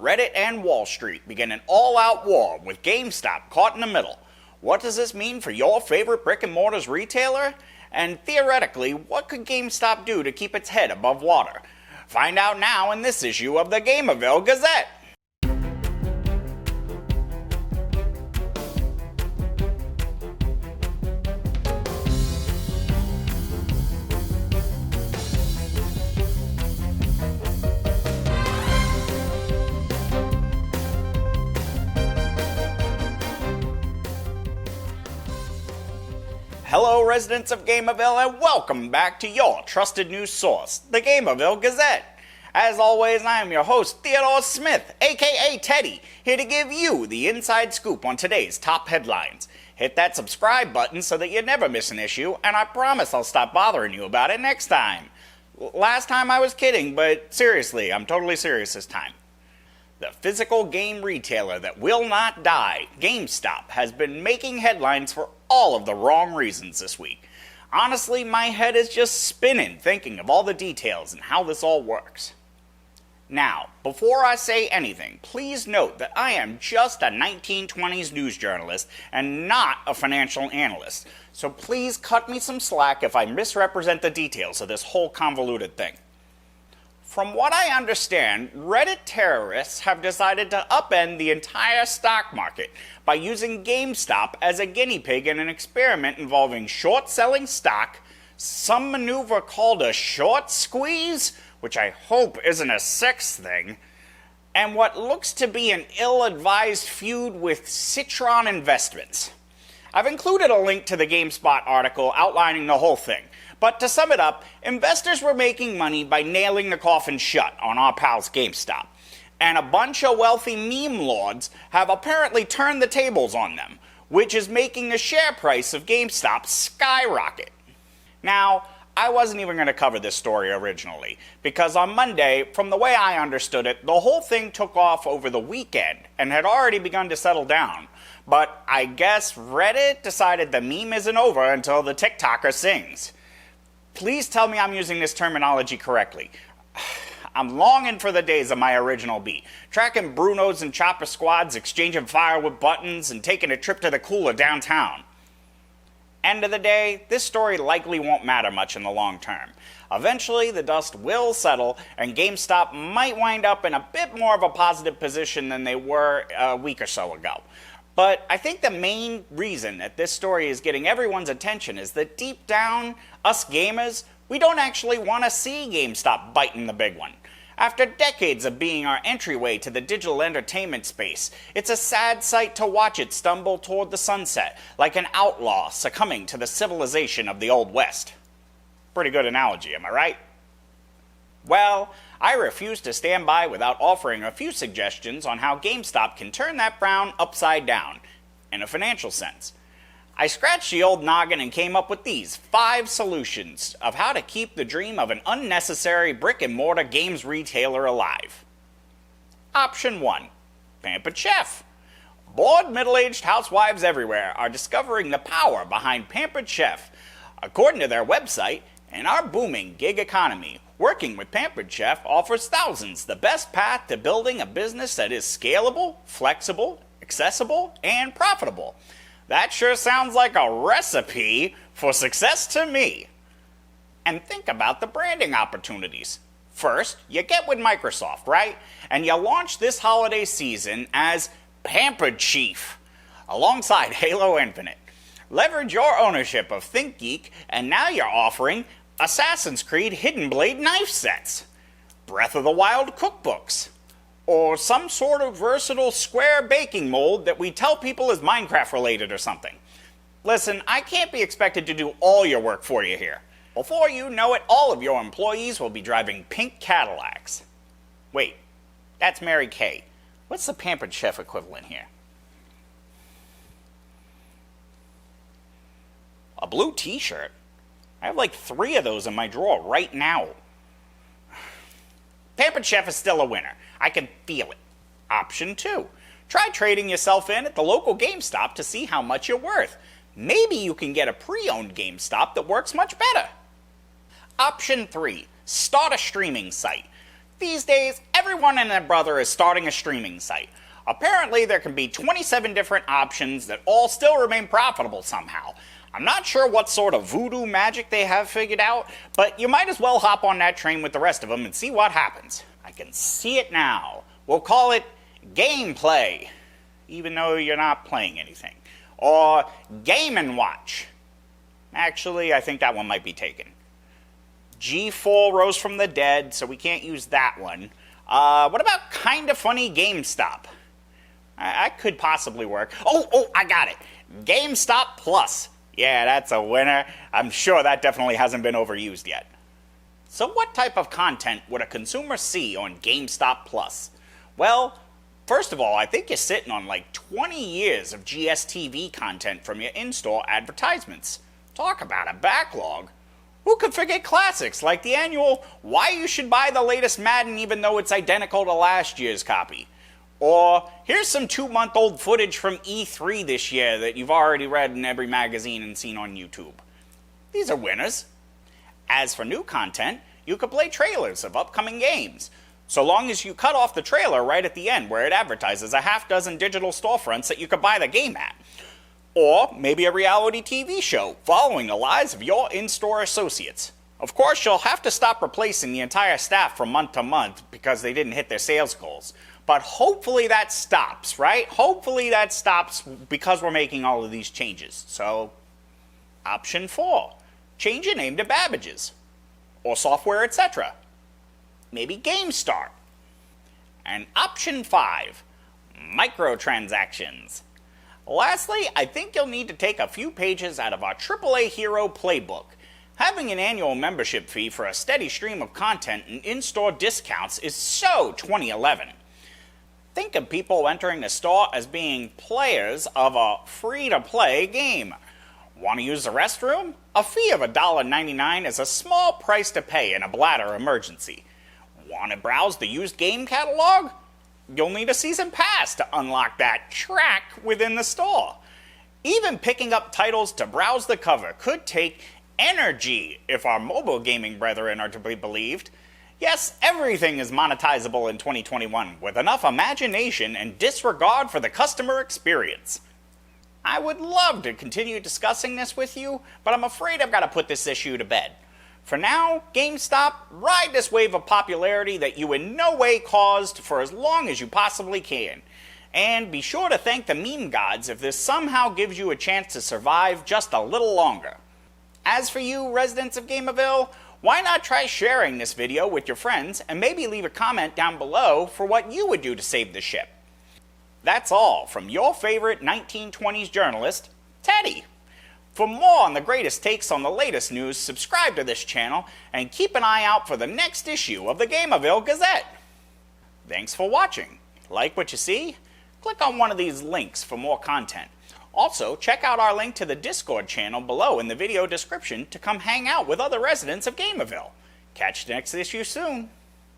Reddit and Wall Street begin an all-out war with GameStop caught in the middle. What does this mean for your favorite brick-and-mortars retailer? And theoretically, what could GameStop do to keep its head above water? Find out now in this issue of the Gamerville Gazette. Hello residents of Gamerville and welcome back to your trusted news source, the Gamerville Gazette. As always, I am your host, Theodore Smith, aka Teddy, here to give you the inside scoop on today's top headlines. Hit that subscribe button so that you never miss an issue, and I promise I'll stop bothering you about it next time. Last time I was kidding, but seriously, I'm totally serious this time. The physical game retailer that will not die, GameStop, has been making headlines for all of the wrong reasons this week. Honestly, my head is just spinning thinking of all the details and how this all works. Now, before I say anything, please note that I am just a 1920s news journalist and not a financial analyst, so please cut me some slack if I misrepresent the details of this whole convoluted thing. From what I understand, Reddit terrorists have decided to upend the entire stock market by using GameStop as a guinea pig in an experiment involving short-selling stock, some maneuver called a short squeeze, which I hope isn't a sex thing, and what looks to be an ill-advised feud with Citron Investments. I've included a link to the GameSpot article outlining the whole thing. But to sum it up, investors were making money by nailing the coffin shut on our pals GameStop. And a bunch of wealthy meme lords have apparently turned the tables on them, which is making the share price of GameStop skyrocket. Now, I wasn't even going to cover this story originally, because on Monday, from the way I understood it, the whole thing took off over the weekend and had already begun to settle down. But I guess Reddit decided the meme isn't over until the TikToker sings. Please tell me I'm using this terminology correctly. I'm longing for the days of my original beat, tracking Brunos and chopper squads, exchanging firewood buttons, and taking a trip to the cooler downtown. End of the day, this story likely won't matter much in the long term. Eventually, the dust will settle, and GameStop might wind up in a bit more of a positive position than they were a week or so ago. But I think the main reason that this story is getting everyone's attention is that deep down, us gamers, we don't actually want to see GameStop biting the big one. After decades of being our entryway to the digital entertainment space, it's a sad sight to watch it stumble toward the sunset, like an outlaw succumbing to the civilization of the Old West. Pretty good analogy, am I right? Well, I refuse to stand by without offering a few suggestions on how GameStop can turn that frown upside down, in a financial sense. I scratched the old noggin and came up with these 5 solutions of how to keep the dream of an unnecessary brick-and-mortar games retailer alive. Option 1. Pampered Chef. Bored middle-aged housewives everywhere are discovering the power behind Pampered Chef. According to their website, in our booming gig economy, working with Pampered Chef offers thousands the best path to building a business that is scalable, flexible, accessible, and profitable. That sure sounds like a recipe for success to me. And think about the branding opportunities. First, you get with Microsoft, right? And you launch this holiday season as Pampered Chief, alongside Halo Infinite. Leverage your ownership of ThinkGeek, and now you're offering Assassin's Creed Hidden Blade knife sets, Breath of the Wild cookbooks, or some sort of versatile square baking mold that we tell people is Minecraft related or something. Listen, I can't be expected to do all your work for you here. Before you know it, all of your employees will be driving pink Cadillacs. Wait, that's Mary Kay. What's the Pampered Chef equivalent here? A blue t-shirt? I have like 3 of those in my drawer right now. Pampered Chef is still a winner. I can feel it. Option 2. Try trading yourself in at the local GameStop to see how much you're worth. Maybe you can get a pre-owned GameStop that works much better. Option 3. Start a streaming site. These days, everyone and their brother is starting a streaming site. Apparently, there can be 27 different options that all still remain profitable somehow. I'm not sure what sort of voodoo magic they have figured out, but you might as well hop on that train with the rest of them and see what happens. I can see it now. We'll call it gameplay, even though you're not playing anything. Or Game & Watch. Actually, I think that one might be taken. G4 rose from the dead, so we can't use that one. What about Kinda Funny Gamestop? I could possibly work. Oh, I got it. Gamestop Plus. Yeah, that's a winner. I'm sure that definitely hasn't been overused yet. So what type of content would a consumer see on Gamestop Plus? Well, first of all, I think you're sitting on like 20 years of GSTV content from your in-store advertisements. Talk about a backlog. Who could forget classics like the annual Why You Should Buy the Latest Madden Even Though It's Identical to Last Year's copy? Or here's some 2-month-old footage from E3 this year that you've already read in every magazine and seen on YouTube. These are winners. As for new content, you could play trailers of upcoming games, so long as you cut off the trailer right at the end where it advertises a half dozen digital storefronts that you could buy the game at. Or maybe a reality TV show following the lives of your in-store associates. Of course, you'll have to stop replacing the entire staff from month to month because they didn't hit their sales goals. But hopefully that stops, right? Hopefully that stops because we're making all of these changes. So, option 4, change your name to Babbage's. Or software, etc. Maybe GameStart. And option 5, microtransactions. Lastly, I think you'll need to take a few pages out of our AAA Hero playbook. Having an annual membership fee for a steady stream of content and in-store discounts is so 2011. Think of people entering the store as being players of a free-to-play game. Want to use the restroom? A fee of $1.99 is a small price to pay in a bladder emergency. Want to browse the used game catalog? You'll need a season pass to unlock that track within the store. Even picking up titles to browse the cover could take energy if our mobile gaming brethren are to be believed. Yes, everything is monetizable in 2021 with enough imagination and disregard for the customer experience. I would love to continue discussing this with you, but I'm afraid I've got to put this issue to bed. For now, GameStop, ride this wave of popularity that you in no way caused for as long as you possibly can. And be sure to thank the meme gods if this somehow gives you a chance to survive just a little longer. As for you, residents of Gamerville, why not try sharing this video with your friends and maybe leave a comment down below for what you would do to save the ship. That's all from your favorite 1920s journalist, Teddy. For more on the greatest takes on the latest news, subscribe to this channel and keep an eye out for the next issue of the Gamerville Gazette. Thanks for watching. Like what you see? Click on one of these links for more content. Also, check out our link to the Discord channel below in the video description to come hang out with other residents of Gamerville. Catch the next issue soon.